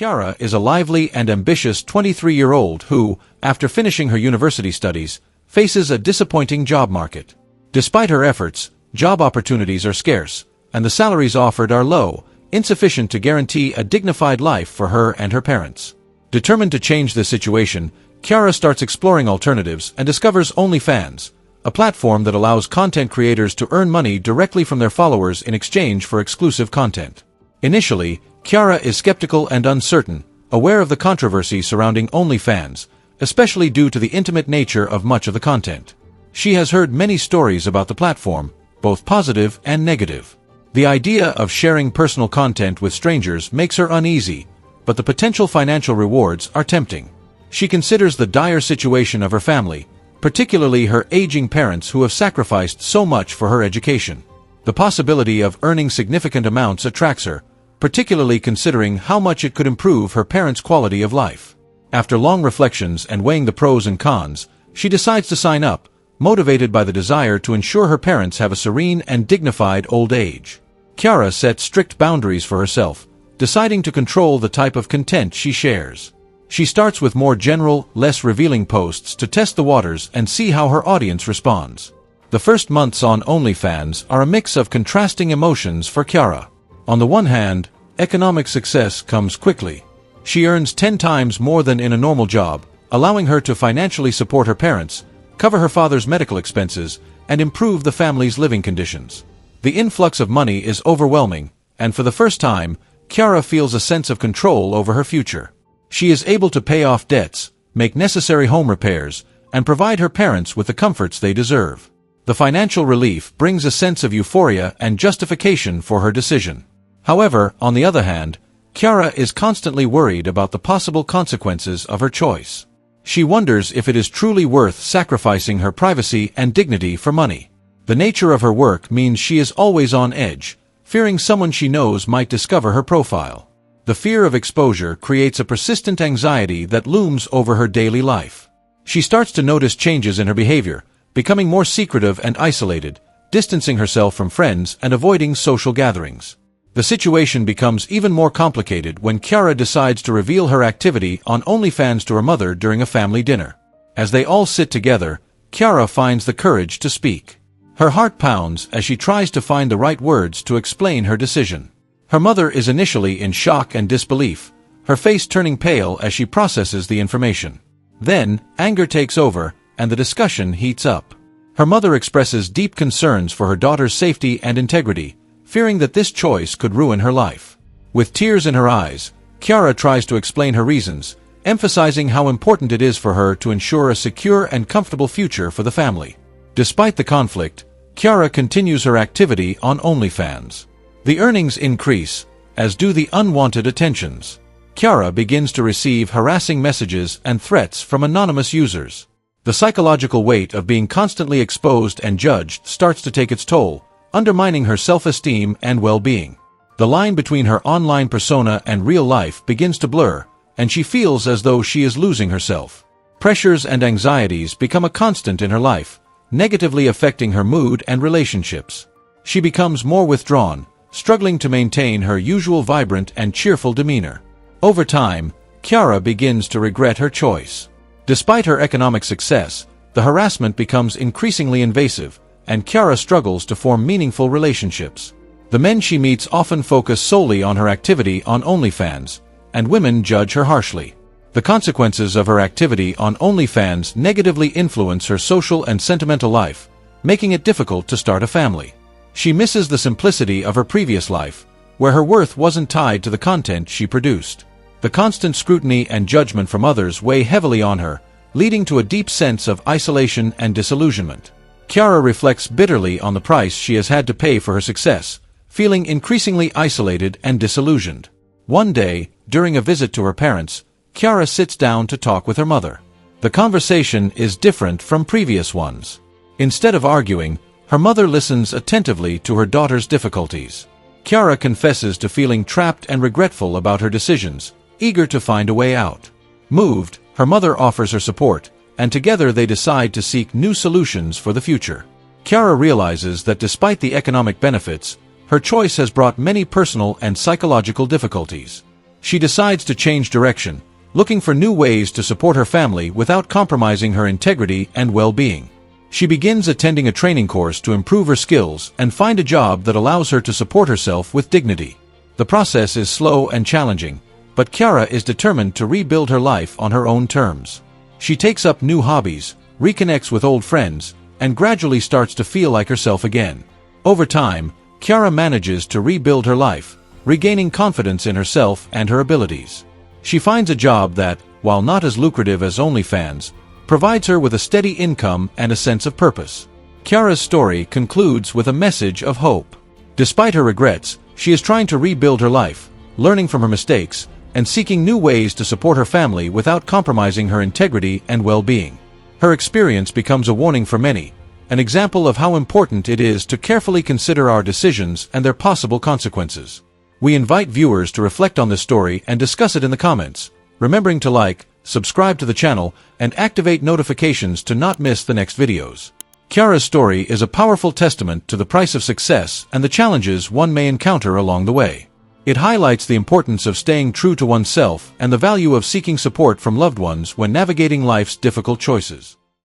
Kiara is a lively and ambitious 23-year-old who, after finishing her university studies, faces a disappointing job market. Despite her efforts, job opportunities are scarce, and the salaries offered are low, insufficient to guarantee a dignified life for her and her parents. Determined to change this situation, Kiara starts exploring alternatives and discovers Onlyfans, a platform that allows content creators to earn money directly from their followers in exchange for exclusive content. Initially, Kiara is skeptical and uncertain, aware of the controversy surrounding Onlyfans, especially due to the intimate nature of much of the content. She has heard many stories about the platform, both positive and negative. The idea of sharing personal content with strangers makes her uneasy, but the potential financial rewards are tempting. She considers the dire situation of her family, particularly her aging parents who have sacrificed so much for her education. The possibility of earning significant amounts attracts her, particularly considering how much it could improve her parents' quality of life. After long reflections and weighing the pros and cons, she decides to sign up, motivated by the desire to ensure her parents have a serene and dignified old age. Kiara sets strict boundaries for herself, deciding to control the type of content she shares. She starts with more general, less revealing posts to test the waters and see how her audience responds. The first months on Onlyfans are a mix of contrasting emotions for Kiara. On the one hand, economic success comes quickly. She earns 10 times more than in a normal job, allowing her to financially support her parents, cover her father's medical expenses, and improve the family's living conditions. The influx of money is overwhelming, and for the first time, Kiara feels a sense of control over her future. She is able to pay off debts, make necessary home repairs, and provide her parents with the comforts they deserve. The financial relief brings a sense of euphoria and justification for her decision. However, on the other hand, Kiara is constantly worried about the possible consequences of her choice. She wonders if it is truly worth sacrificing her privacy and dignity for money. The nature of her work means she is always on edge, fearing someone she knows might discover her profile. The fear of exposure creates a persistent anxiety that looms over her daily life. She starts to notice changes in her behavior, becoming more secretive and isolated, distancing herself from friends and avoiding social gatherings. The situation becomes even more complicated when Kiara decides to reveal her activity on Onlyfans to her mother during a family dinner. As they all sit together, Kiara finds the courage to speak. Her heart pounds as she tries to find the right words to explain her decision. Her mother is initially in shock and disbelief, her face turning pale as she processes the information. Then, anger takes over, and the discussion heats up. Her mother expresses deep concerns for her daughter's safety and integrity, fearing that this choice could ruin her life. With tears in her eyes, Kiara tries to explain her reasons, emphasizing how important it is for her to ensure a secure and comfortable future for the family. Despite the conflict, Kiara continues her activity on Onlyfans. The earnings increase, as do the unwanted attentions. Kiara begins to receive harassing messages and threats from anonymous users. The psychological weight of being constantly exposed and judged starts to take its toll, undermining her self-esteem and well-being. The line between her online persona and real life begins to blur, and she feels as though she is losing herself. Pressures and anxieties become a constant in her life, negatively affecting her mood and relationships. She becomes more withdrawn, struggling to maintain her usual vibrant and cheerful demeanor. Over time, Kiara begins to regret her choice. Despite her economic success, the harassment becomes increasingly invasive, and Kiara struggles to form meaningful relationships. The men she meets often focus solely on her activity on Onlyfans, and women judge her harshly. The consequences of her activity on Onlyfans negatively influence her social and sentimental life, making it difficult to start a family. She misses the simplicity of her previous life, where her worth wasn't tied to the content she produced. The constant scrutiny and judgment from others weigh heavily on her, leading to a deep sense of isolation and disillusionment. Kiara reflects bitterly on the price she has had to pay for her success, feeling increasingly isolated and disillusioned. One day, during a visit to her parents, Kiara sits down to talk with her mother. The conversation is different from previous ones. Instead of arguing, her mother listens attentively to her daughter's difficulties. Kiara confesses to feeling trapped and regretful about her decisions, eager to find a way out. Moved, her mother offers her support, and together they decide to seek new solutions for the future. Kiara realizes that despite the economic benefits, her choice has brought many personal and psychological difficulties. She decides to change direction, looking for new ways to support her family without compromising her integrity and well-being. She begins attending a training course to improve her skills and find a job that allows her to support herself with dignity. The process is slow and challenging, but Chiara is determined to rebuild her life on her own terms. She takes up new hobbies, reconnects with old friends, and gradually starts to feel like herself again. Over time, Chiara manages to rebuild her life, regaining confidence in herself and her abilities. She finds a job that, while not as lucrative as Onlyfans, provides her with a steady income and a sense of purpose. Chiara's story concludes with a message of hope. Despite her regrets, she is trying to rebuild her life, learning from her mistakes, and seeking new ways to support her family without compromising her integrity and well-being. Her experience becomes a warning for many, an example of how important it is to carefully consider our decisions and their possible consequences. We invite viewers to reflect on this story and discuss it in the comments, remembering to like, subscribe to the channel, and activate notifications to not miss the next videos. Chiara's story is a powerful testament to the price of success and the challenges one may encounter along the way. It highlights the importance of staying true to oneself and the value of seeking support from loved ones when navigating life's difficult choices.